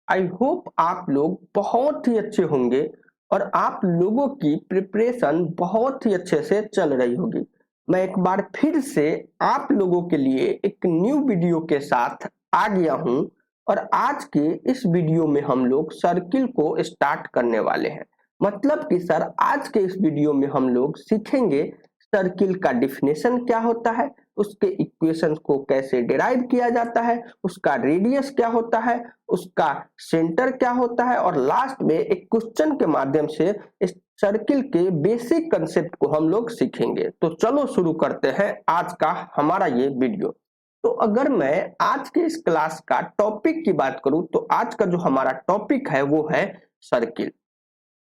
I hope आप लोग बहुत ही अच्छे होंगे और आप लोगों की प्रिपरेशन बहुत ही अच्छे से चल रही होगी। मैं एक बार फिर से आप लोगों के लिए एक न्यू वीडियो के साथ आ गया हूं और आज के इस वीडियो में हम लोग सर्किल को स्टार्ट करने वाले हैं। मतलब कि सर आज के इस वीडियो में हम लोग सीखेंगे सर्किल का डिफिनेशन क्या होता है, उसके इक्वेशंस को कैसे डिराइव किया जाता है, उसका रेडियस क्या होता है, उसका सेंटर क्या होता है और लास्ट में एक क्वेश्चन के माध्यम से इस सर्किल के बेसिक कंसेप्ट को हम लोग सीखेंगे। तो चलो शुरू करते हैं आज का हमारा ये वीडियो। तो अगर मैं आज के इस क्लास का टॉपिक की बात करूं तो आज का जो हमारा टॉपिक है वो है सर्किल।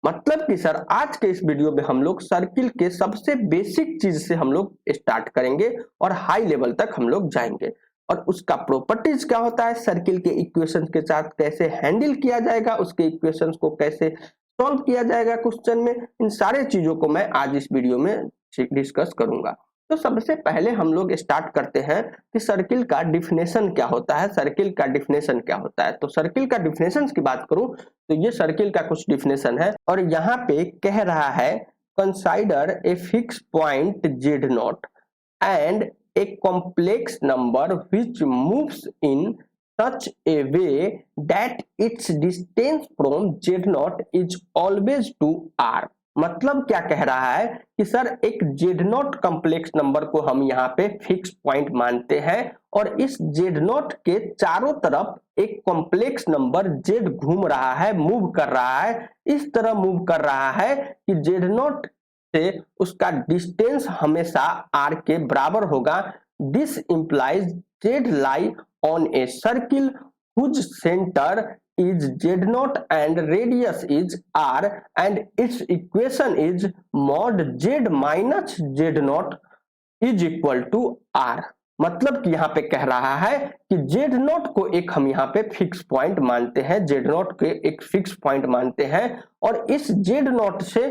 मतलब कि सर आज के इस वीडियो में हम लोग सर्किल के सबसे बेसिक चीज से हम लोग स्टार्ट करेंगे और हाई लेवल तक हम लोग जाएंगे और उसका प्रॉपर्टीज क्या होता है, सर्किल के इक्वेशंस के साथ कैसे हैंडल किया जाएगा, उसके इक्वेशंस को कैसे सॉल्व किया जाएगा क्वेश्चन में, इन सारे चीजों को मैं आज इस वीडियो में डिस्कस करूंगा। तो सबसे पहले हम लोग स्टार्ट करते हैं कि सर्किल का डिफिनेशन क्या होता है। सर्किल का डिफिनेशन क्या होता है, तो सर्किल का डिफिनेशन की बात करूं तो ये सर्किल का कुछ डिफिनेशन है और यहाँ पे कह रहा है consider a fix point Z not and a complex number which moves in such a way that its distance from z naught is always to r। मतलब क्या कह रहा है कि सर एक जेड नॉट कॉम्प्लेक्स नंबर को हम यहाँ पे फिक्स पॉइंट मानते हैं और इस जेड नॉट के चारों तरफ एक कॉम्प्लेक्स नंबर जेड घूम रहा है, मूव कर रहा है, इस तरह मूव कर रहा है कि जेड नॉट से उसका डिस्टेंस हमेशा आर के बराबर होगा। This implies Z lie on a circle whose center is z0 and radius is r and its equation is mod z minus z0 is equal to r। मतलब कि यहाँ पे कह रहा है कि z0 को एक हम यहाँ पे फिक्स पॉइंट मानते हैं, z0 के एक फिक्स पॉइंट मानते हैं और इस z0 से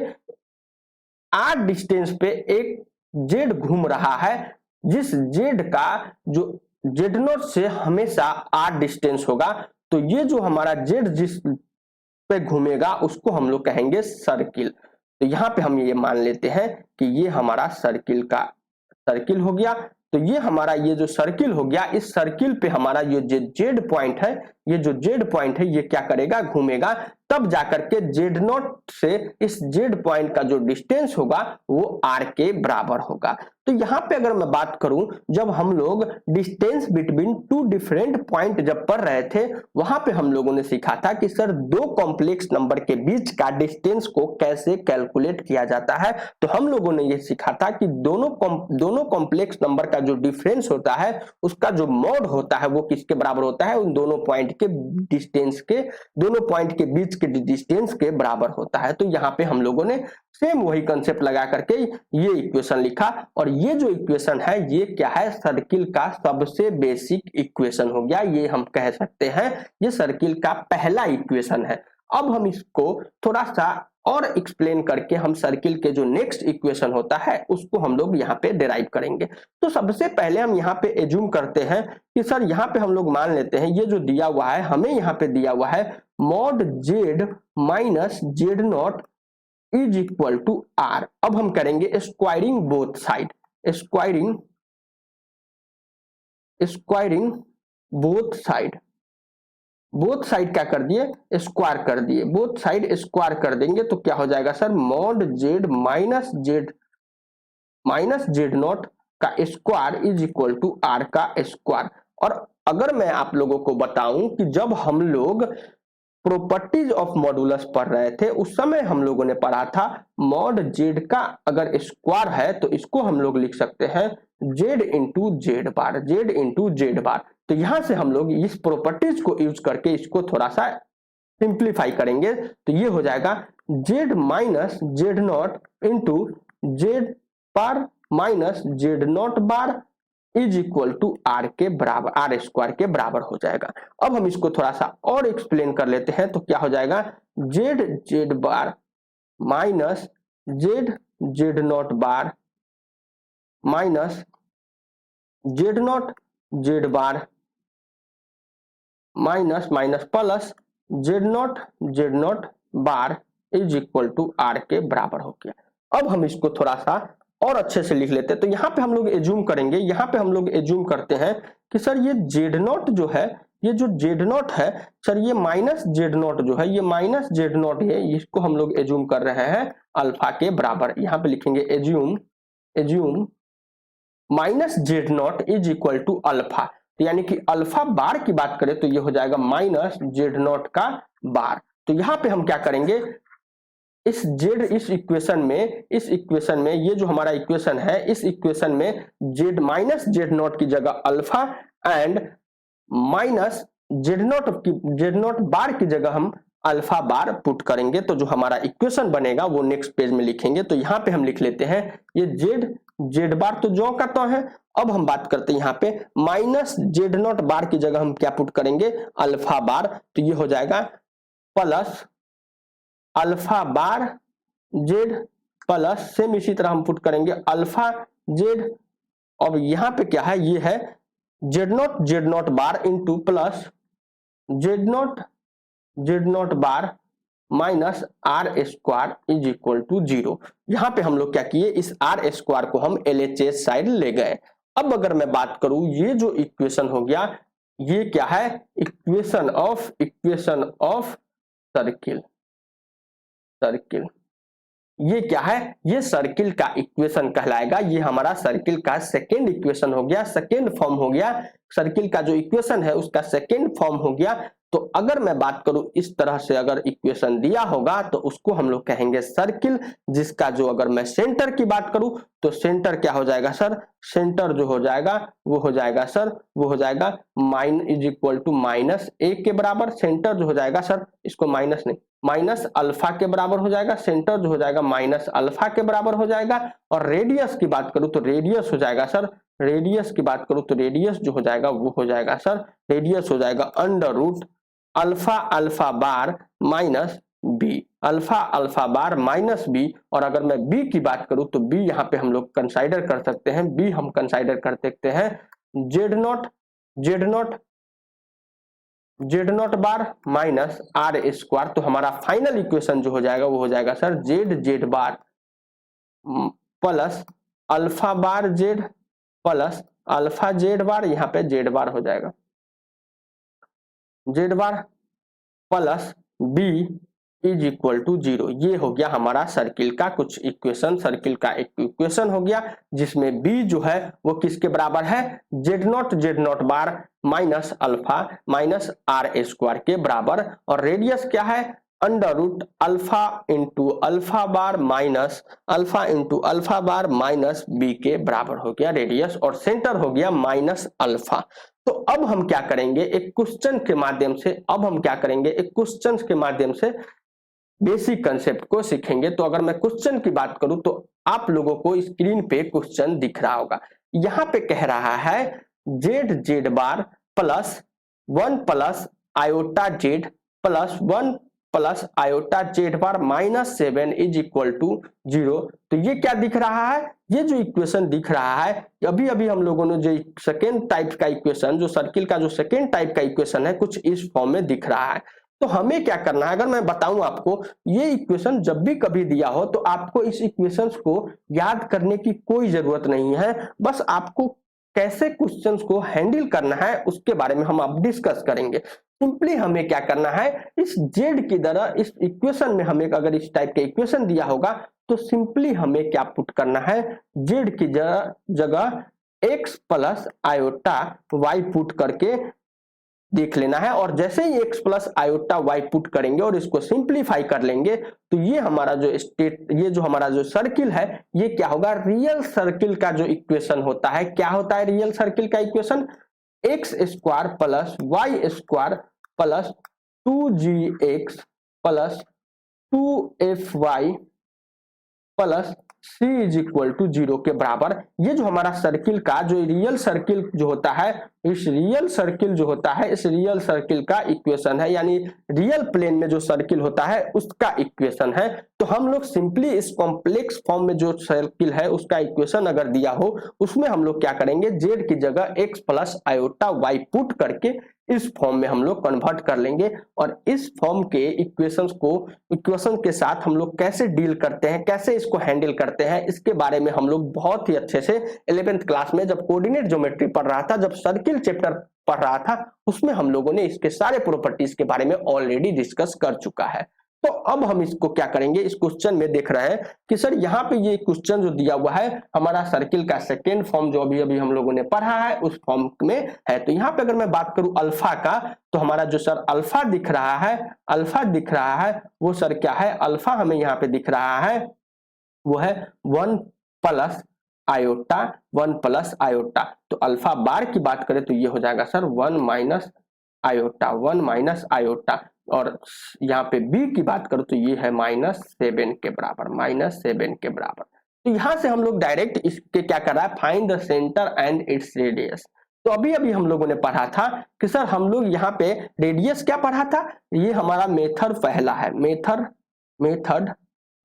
r डिस्टेंस पे एक z घूम रहा है, जिस z का जो जेड नॉट से हमेशा आर डिस्टेंस होगा। तो ये जो हमारा जेड जिस पे घूमेगा उसको हम लोग कहेंगे सर्किल। तो यहाँ पे हम ये मान लेते हैं कि ये हमारा सर्किल का सर्किल हो गया। तो ये हमारा ये जो सर्किल हो गया, इस सर्किल पे हमारा ये जो जेड पॉइंट है, ये जो जेड पॉइंट है ये क्या करेगा, घूमेगा, तब जाकर के जेड नॉट से इस जेड पॉइंट का जो डिस्टेंस होगा वो आर के बराबर होगा। तो यहाँ पे अगर मैं बात करूं, जब हम लोग distance between two different point जब पढ़ रहे थे वहां पे हम लोगों ने सीखा था कि सर दो कॉम्प्लेक्स नंबर के बीच का डिस्टेंस को कैसे कैलकुलेट किया जाता है। तो हम लोगों ने ये सीखा था कि दोनों कॉम्प्लेक्स नंबर का जो डिफरेंस होता है उसका जो मॉड होता है वो किसके बराबर होता है, उन दोनों पॉइंट के डिस्टेंस के, दोनों पॉइंट के बीच के डिस्टेंस के बराबर होता है। तो यहाँ पे हम लोगों ने सेम वही कंसेप्ट लगा करके ये इक्वेशन लिखा और ये जो इक्वेशन है ये क्या है, सर्किल का सबसे बेसिक इक्वेशन हो गया। ये हम कह सकते हैं ये सर्किल का पहला इक्वेशन है। अब हम इसको थोड़ा सा और एक्सप्लेन करके हम सर्किल के जो नेक्स्ट इक्वेशन होता है उसको हम लोग यहाँ पे डिराइव करेंगे। तो सबसे पहले हम यहाँ पे एज्यूम करते हैं कि सर यहाँ पे हम लोग मान लेते हैं ये जो दिया हुआ है, हमें यहाँ पे दिया हुआ है mod Z minus Z naught is equal to r. अब हम करेंगे squaring both side, squaring both side, both side क्या कर दिए, स्क्वायर कर दिए, बोथ साइड स्क्वायर कर देंगे तो क्या हो जाएगा sir, mod Z minus Z nought का square is equal to R का स्क्वायर। और अगर मैं आप लोगों को बताऊं कि जब हम लोग प्रॉपर्टीज ऑफ मॉडुलस पढ़ रहे थे उस समय हम लोगों ने पढ़ा था मॉड जेड का अगर स्क्वायर है तो इसको हम लोग लिख सकते हैं जेड इंटू जेड बार, जेड इंटू जेड बार। तो यहां से हम लोग इस प्रॉपर्टीज को यूज करके इसको थोड़ा सा सिंप्लीफाई करेंगे तो ये हो जाएगा z minus Z naught into z bar minus Z not bar is equal to r के बराबर, आर स्क्वायर के बराबर हो जाएगा। अब हम इसको थोड़ा सा और एक्सप्लेन कर लेते हैं तो क्या हो जाएगा, z z bar minus z z not bar minus Z naught z bar minus minus plus z not bar is equal to r के बराबर हो गया। अब हम इसको थोड़ा सा और अच्छे से लिख लेते हैं। तो यहाँ पे हम लोग एज्यूम करेंगे, यहाँ पे हम लोग एज्यूम करते हैं कि सर ये जेड नॉट जो है, ये जो जेड नॉट है सर, ये माइनस जेड नॉट जो है, ये माइनस जेड नॉट है, इसको हम लोग एज्यूम कर रहे हैं अल्फा के बराबर। यहाँ पे लिखेंगे assume minus Z naught is equal to alpha. तो यानी कि अल्फा बार की बात करें तो ये हो जाएगा माइनस जेड नॉट का बार। तो यहाँ पे हम क्या करेंगे, इस इक्वेशन में ये जो हमारा इक्वेशन है, इस इक्वेशन में जेड माइनस जेड नॉट की जगह alpha and minus Z not bar की जगह हम अल्फा बार पुट करेंगे। तो जो हमारा इक्वेशन बनेगा वो नेक्स्ट पेज में लिखेंगे। तो यहाँ पे हम लिख लेते हैं ये जेड बार तो जो का तो है। अब हम बात करते हैं यहाँ पे माइनस जेड नॉट बार की जगह हम क्या पुट करेंगे, अल्फा बार। तो ये हो जाएगा plus alpha bar Z plus same इसी तरह हम पुट करेंगे अल्फा जेड। अब यहाँ पे क्या है, ये है z not bar into plus z not bar minus r square is equal to 0। यहाँ पे हम लोग क्या किए, इस आर स्क्वायर को हम LHS साइड ले गए। अब अगर मैं बात करूं, ये जो इक्वेशन हो गया, ये क्या है, इक्वेशन ऑफ सर्किल। ये क्या है, ये सर्किल का इक्वेशन कहलाएगा। ये हमारा सर्किल का सेकेंड इक्वेशन हो गया, सेकेंड फॉर्म हो गया। सर्किल का जो इक्वेशन है उसका सेकेंड फॉर्म हो गया। तो अगर मैं बात करूं इस तरह से अगर इक्वेशन दिया होगा तो उसको हम लोग कहेंगे सर्किल, जिसका जो अगर मैं सेंटर की बात करूं तो सेंटर क्या हो जाएगा सर, सेंटर जो हो जाएगा वो हो जाएगा सर, वो हो जाएगा mine is equal to minus A के बराबर। सेंटर जो हो जाएगा सर, इसको माइनस नहीं माइनस अल्फा के बराबर हो जाएगा। सेंटर जो हो जाएगा माइनस अल्फा के बराबर हो जाएगा। और रेडियस की बात करूं तो रेडियस हो जाएगा सर, रेडियस की बात करूं तो रेडियस जो हो जाएगा वो हो जाएगा सर, रेडियस हो जाएगा under root alpha bar minus b, alpha bar minus b. और अगर मैं बी की बात करूं तो बी यहाँ पे हम लोग कंसाइडर कर सकते हैं, बी हम कंसाइडर कर सकते हैं z not bar minus r square. तो हमारा फाइनल इक्वेशन जो हो जाएगा वो हो जाएगा sir Z bar plus alpha bar Z plus alpha Z bar, यहाँ पे जेड बार हो जाएगा Z bar plus B is equal to 0। ये हो गया हमारा सर्किल का कुछ इक्वेशन, सर्किल का एक इक्वेशन हो गया जिसमें बी जो है वो किसके बराबर है, z not bar minus alpha minus r square के बराबर। और रेडियस क्या है, under root alpha into alpha bar minus b के बराबर हो गया रेडियस। और सेंटर हो गया माइनस अल्फा। तो अब हम क्या करेंगे, एक क्वेश्चन के माध्यम से, अब हम क्या करेंगे, एक क्वेश्चन के माध्यम से बेसिक कंसेप्ट को सीखेंगे। तो अगर मैं क्वेश्चन की बात करूं तो आप लोगों को स्क्रीन पे क्वेश्चन दिख रहा होगा। यहाँ पे कह रहा है z bar plus 1 plus iota z plus 1 plus iota z bar minus 7 is equal to 0। तो ये क्या दिख रहा है, ये जो इक्वेशन दिख रहा है, अभी अभी हम लोगों ने जो सेकेंड टाइप का इक्वेशन, जो सर्किल का जो सेकेंड टाइप का इक्वेशन है, कुछ इस फॉर्म में दिख रहा है। तो हमें क्या करना है, अगर मैं बताऊं आपको, ये इक्वेशन जब भी कभी दिया हो तो आपको इस इक्वेशंस को याद करने की कोई जरूरत नहीं है। बस आपको कैसे क्वेश्चंस को हैंडल करना है उसके बारे में हम अब डिस्कस करेंगे। सिंपली हमें क्या करना है, इस जेड की तरह इस इक्वेशन में हमें अगर इस टाइप का इक्वेशन दिया होगा तो सिंपली हमें क्या पुट करना है, जेड की जगह x plus iota y put करके देख लेना है। और जैसे ही x plus iota y put करेंगे और इसको सिंप्लीफाई कर लेंगे तो ये हमारा जो हमारा जो सर्किल है, ये क्या होगा, रियल सर्किल का जो इक्वेशन होता है। क्या होता है रियल सर्किल का equation, x square plus y square plus 2gx plus 2fy plus c is equal to 0 के बराबर। ये जो हमारा सर्किल का जो रियल सर्किल जो होता है, इस रियल सर्किल जो होता है, इस रियल सर्किल का इक्वेशन है, यानी रियल प्लेन में जो सर्किल होता है उसका इक्वेशन है। तो हम लोग सिंपली इस कॉम्प्लेक्स फॉर्म में जो सर्किल है उसका इक्वेशन अगर दिया हो उसमें हम लोग क्या करेंगे, z की जगह x plus iota y put करके इस फॉर्म में हम लोग कन्वर्ट कर लेंगे। और इस फॉर्म के इक्वेशन के साथ हम लोग कैसे डील करते हैं, कैसे इसको हैंडल करते हैं, इसके बारे में हम लोग बहुत ही अच्छे से 11th क्लास में जब कोऑर्डिनेट ज्योमेट्री पढ़ रहा था, जब सर्किल चैप्टर पढ़ रहा था, उसमें हम लोगों ने इसके सारे प्रॉपर्टीज के बारे में ऑलरेडी डिस्कस कर चुका है। तो अब हम इसको क्या करेंगे, इस क्वेश्चन में देख रहे हैं कि सर यहाँ पे ये क्वेश्चन जो दिया हुआ है हमारा सर्किल का सेकेंड फॉर्म जो अभी अभी हम लोगों ने पढ़ा है उस फॉर्म में है। तो यहाँ पे अगर मैं बात करूं अल्फा का, तो हमारा जो सर अल्फा दिख रहा है वो सर क्या है, अल्फा हमें यहाँ पे दिख रहा है वो है 1 प्लस आयोटा, 1 प्लस आयोटा। तो अल्फा बार की बात करें तो ये हो जाएगा sir 1 minus iota, 1 minus iota. और यहाँ पे बी की बात करो तो ये है -7 के बराबर, -7 के बराबर। तो यहाँ से हम लोग डायरेक्ट इसके क्या कर रहा है, find the centre and its radius. तो अभी अभी हम लोगों ने पढ़ा था कि सर हम लोग यहाँ पे रेडियस क्या पढ़ा था, ये हमारा मेथड पहला है,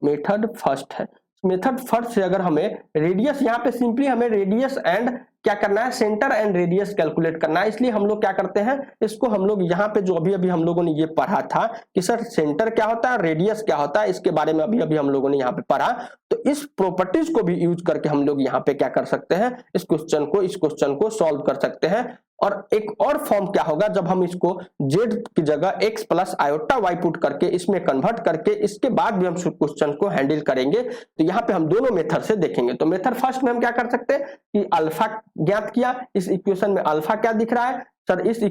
मेथड फर्स्ट है। मेथड फर्स्ट से अगर हमें रेडियस, यहाँ पे सिंपली हमें रेडियस एंड क्या करना है, सेंटर एंड रेडियस कैलकुलेट करना है। इसलिए हम लोग क्या करते हैं, इसको हम लोग यहाँ पे जो अभी अभी हम लोगों ने ये पढ़ा था कि सर सेंटर क्या होता है, रेडियस क्या होता है, इसके बारे में अभी अभी हम लोगों ने यहाँ पे पढ़ा। तो इस प्रॉपर्टीज को भी यूज करके हम लोग यहाँ पे क्या कर सकते हैं, इस क्वेश्चन को सॉल्व कर सकते हैं। और एक और फॉर्म क्या होगा, जब हम इसको z की जगह x plus iota y put करके इसमें कन्वर्ट करके इसके बाद भी हम क्वेश्चन को हैंडल करेंगे। तो यहाँ पे हम दोनों मेथड से देखेंगे। तो मेथड फर्स्ट में हम क्या कर सकते हैं कि अल्फा ज्ञात किया, इस इक्वेशन में अल्फा क्या दिख रहा है सर, इस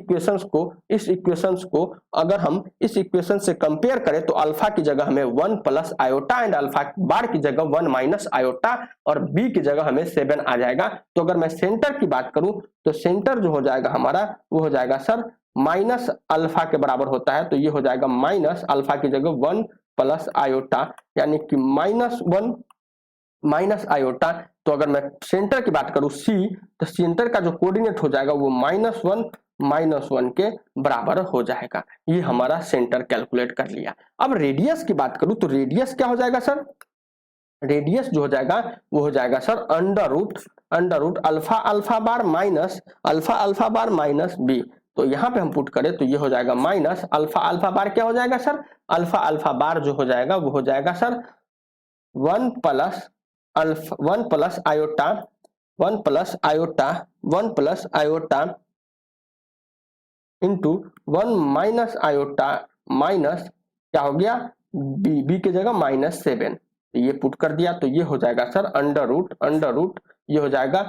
इक्वेशंस को अगर हम इस इक्वेशन से कंपेयर करें तो अल्फा की जगह हमें 1 plus iota and alpha bar की जगह 1 माइनस आयोटा और बी की जगह हमें 7 आ जाएगा। तो अगर मैं सेंटर की बात करूं तो सेंटर जो हो जाएगा हमारा वो हो जाएगा सर माइनस अल्फा के बराबर होता है। तो ये हो जाएगा माइनस अल्फा की जगह 1 प्लस आयोटा, यानी कि -1 माइनस आयोटा। तो अगर मैं सेंटर की बात करूं सी, तो सेंटर का जो कोऑर्डिनेट हो जाएगा वो -1 के बराबर हो जाएगा। ये हमारा सेंटर कैलकुलेट कर लिया। अब रेडियस की बात करूं तो रेडियस क्या हो जाएगा सर, रेडियस जो हो जाएगा वो हो जाएगा sir under root alpha alpha bar minus b. तो यहाँ पे हम पुट करें तो ये हो जाएगा माइनस अल्फा बार क्या हो जाएगा सर, अल्फा बार जो हो जाएगा वो हो जाएगा sir 1 plus iota into 1 minus iota minus क्या हो गया बी की जगह -7। तो ये पुट कर दिया तो ये हो जाएगा सर अंडर रूट ये हो जाएगा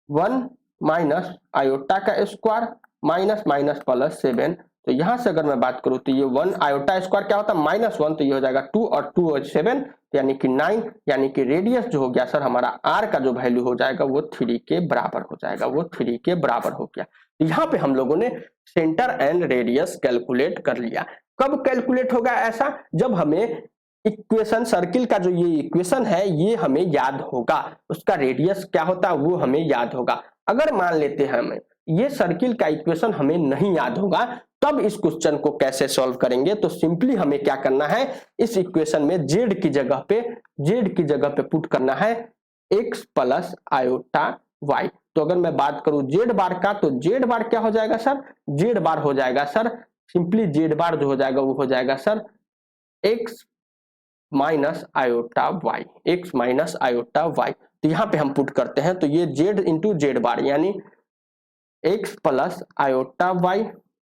1 माइनस आयोटा का स्क्वायर माइनस प्लस 7। तो यहां से अगर मैं बात करूं तो ये 1 आयोटा स्क्वायर क्या होता है -1, तो ये हो जाएगा 2 और 2 और 7 यानी कि 9, यानी कि रेडियस जो हो गया सर हमारा आर का जो वैल्यू हो जाएगा वो 3 के बराबर हो जाएगा, वो 3 के बराबर हो गया। यहाँ पे हम लोगों ने सेंटर एंड रेडियस कैलकुलेट कर लिया। कब कैलकुलेट होगा ऐसा, जब हमें इक्वेशन सर्किल का जो ये इक्वेशन है ये हमें याद होगा, उसका रेडियस क्या होता है वो हमें याद होगा। अगर मान लेते हैं हमें ये सर्किल का इक्वेशन हमें नहीं याद होगा, तब इस क्वेश्चन को कैसे सॉल्व करेंगे। तो सिंपली हमें क्या करना है, इस इक्वेशन में z की जगह पे पुट करना है x प्लस आयोटा y। तो अगर मैं बात करूं z बार का, तो z बार क्या हो जाएगा सर, z बार हो जाएगा सर सिंपली z बार जो हो जाएगा वो हो जाएगा sir x minus iota y। तो यहाँ पे हम पुट करते हैं तो ये z इंटू जेड बार यानी x plus iota y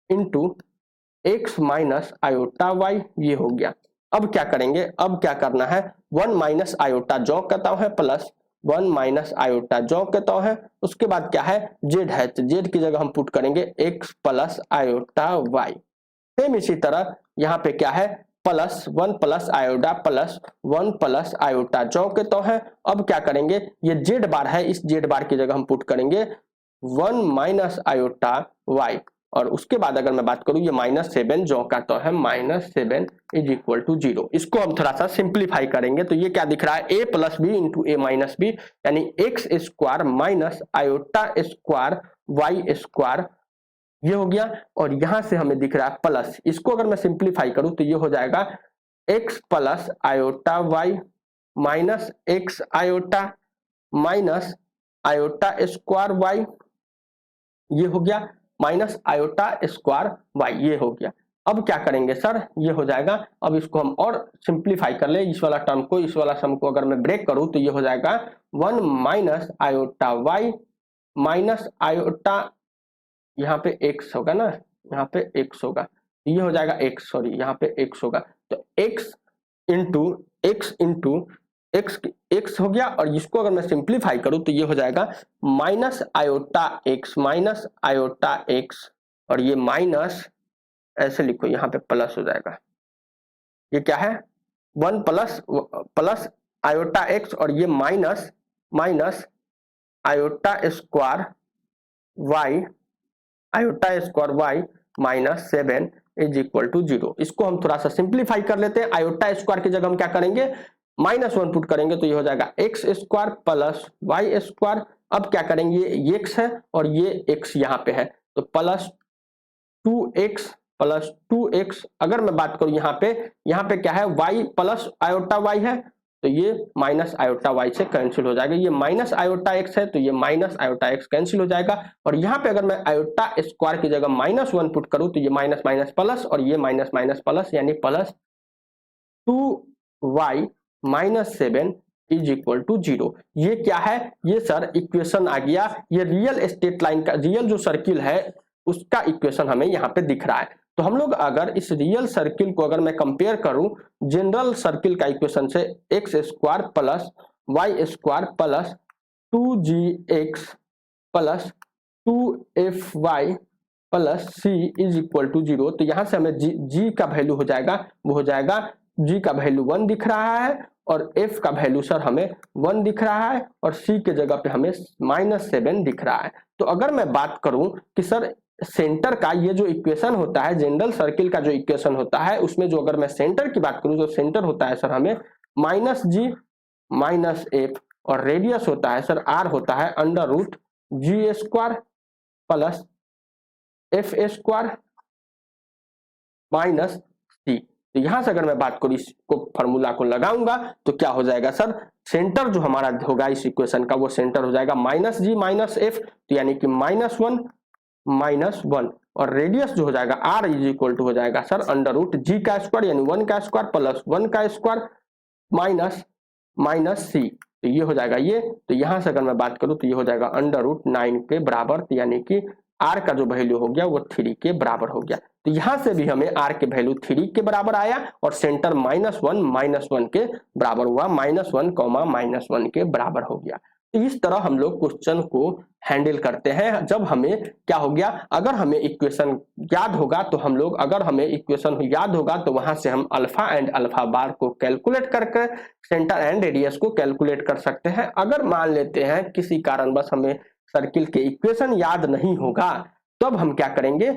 into x minus iota y, ये हो गया। अब क्या करेंगे, अब क्या करना है 1 माइनस आयोटा जो कहता है प्लस 1 माइनस आयोटा जो कहता है, उसके बाद क्या है z है, तो z की जगह हम पुट करेंगे x plus iota y। Same इसी तरह यहाँ पे क्या है plus 1 plus iota plus 1 plus iota जो कहता है। अब क्या करेंगे, ये z बार है, इस z बार की जगह हम पुट करेंगे 1 माइनस आयोटा y। और उसके बाद अगर मैं बात करूं ये -7 जो का तो है -7 इज इक्वल टू 0। इसको हम थोड़ा सा सिंप्लीफाई करेंगे तो ये क्या दिख रहा है, a plus B into A minus B, यानी X square minus iota square Y square, ये हो गया। और यहां से हमें दिख रहा है प्लस, इसको अगर मैं सिंप्लीफाई करूं तो ये हो जाएगा x plus iota y minus x iota minus iota square y, ये हो गया, माइनस आयोटा स्क्वायर वाई, ये हो गया। अब क्या करेंगे सर, ये हो जाएगा। अब इसको हम और सिंप्लीफाई कर ले, इस वाला टर्म को, इस वाला सम को अगर मैं ब्रेक करूं तो ये हो जाएगा 1 minus iota y minus iota, यहाँ पे x होगा ना, यहाँ पे x होगा, ये हो जाएगा x, सॉरी यहाँ पे x होगा, तो x इंटू x हो गया। और इसको अगर मैं सिंप्लीफाई करूं तो ये हो जाएगा माइनस आयोटा x, और ये माइनस, ऐसे लिखो यहाँ पे प्लस हो जाएगा, ये क्या है 1 प्लस आयोटा x, और ये minus iota square y minus 7 is equal to 0। इसको हम थोड़ा सा सिंप्लीफाई कर लेते हैं। आयोटा स्क्वायर की जगह हम क्या करेंगे, -1 पुट करेंगे तो ये हो जाएगा x square plus y square. अब क्या करेंगे, ये x है और ये x यहाँ पे है, तो प्लस 2x, अगर मैं बात करूं यहाँ पे क्या है, y प्लस आयोटा y है, तो ये माइनस आयोटा y से कैंसिल हो जाएगा। ये माइनस आयोटा x है तो ये माइनस आयोटा x कैंसिल हो जाएगा। और यहाँ पे अगर मैं आयोटा स्क्वायर की जगह -1 पुट करूं तो ये माइनस माइनस प्लस, और ये माइनस माइनस प्लस, यानी plus 2y minus 7 is equal to 0। ये क्या है, ये सर इक्वेशन आ गया, ये रियल स्टेट लाइन का, रियल जो सर्किल है उसका इक्वेशन हमें यहाँ पे दिख रहा है। तो हम लोग अगर इस रियल सर्किल को अगर मैं कंपेयर करूं जनरल सर्किल का इक्वेशन से, x square plus y square plus 2gx plus 2fy plus c is equal to 0, तो यहां से हमें g का वैल्यू हो जाएगा, वो हो जाएगा g का वैल्यू 1 दिख रहा है, और f का वैल्यू सर हमें 1 दिख रहा है, और c के जगह पे हमें -7 दिख रहा है। तो अगर मैं बात करूं कि सर सेंटर का ये जो इक्वेशन होता है, जनरल सर्किल का जो इक्वेशन होता है, उसमें जो अगर मैं सेंटर की बात करूं तो सेंटर होता है सर हमें -g माइनस f, और रेडियस होता है सर r होता है √g square plus f square minus c। तो यहां से अगर मैं बात करूं, इसको फॉर्मूला को लगाऊंगा तो क्या हो जाएगा सर, सेंटर जो हमारा होगा इस इक्वेशन का, वो सेंटर हो जाएगा -g माइनस f, तो यानी कि -1, और रेडियस जो हो जाएगा r इज इक्वल टू हो जाएगा सर √g का स्क्वायर, यानी 1 का स्क्वायर प्लस 1 का स्क्वायर माइनस c, तो ये हो जाएगा ये। तो यहां से अगर मैं बात करूं तो ये हो जाएगा √9 के बराबर, तो यानी कि r का जो वैल्यू हो गया वो 3 के बराबर हो गया। तो यहां से भी हमें r के वैल्यू 3 के बराबर आया, और सेंटर -1 के बराबर हुआ, -1, -1 के बराबर हो गया। तो इस तरह हम लोग क्वेश्चन को हैंडल करते हैं। जब हमें क्या हो गया, अगर हमें इक्वेशन याद होगा तो हम लोग, अगर हमें इक्वेशन याद होगा तो वहां से हम अल्फा एंड अल्फा बार को कैलकुलेट करके सेंटर एंड रेडियस को कैलकुलेट कर सकते हैं। अगर मान लेते हैं किसी कारणवश हमें सर्किल के इक्वेशन याद नहीं होगा, तब हम क्या करेंगे,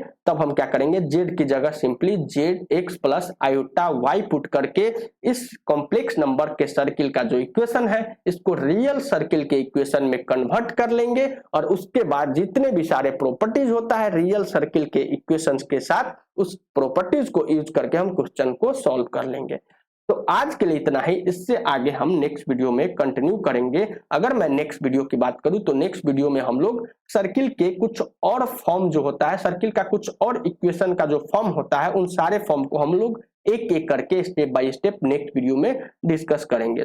z की जगह simply zx plus iota y put करके इस कॉम्प्लेक्स नंबर के सर्किल का जो इक्वेशन है, इसको रियल सर्किल के इक्वेशन में कन्वर्ट कर लेंगे, और उसके बाद जितने भी सारे प्रॉपर्टीज होता है रियल सर्किल के इक्वेशंस के साथ, उस प्रॉपर्टीज को यूज करके हम क्वेश्चन को सॉल्व कर लेंगे। तो आज के लिए इतना ही, इससे आगे हम नेक्स्ट वीडियो में कंटिन्यू करेंगे। अगर मैं नेक्स्ट वीडियो की बात करूं तो नेक्स्ट वीडियो में हम लोग सर्किल के कुछ और फॉर्म जो होता है, सर्किल का कुछ और इक्वेशन का जो फॉर्म होता है, उन सारे फॉर्म को हम लोग एक एक करके step by step next video में डिस्कस करेंगे।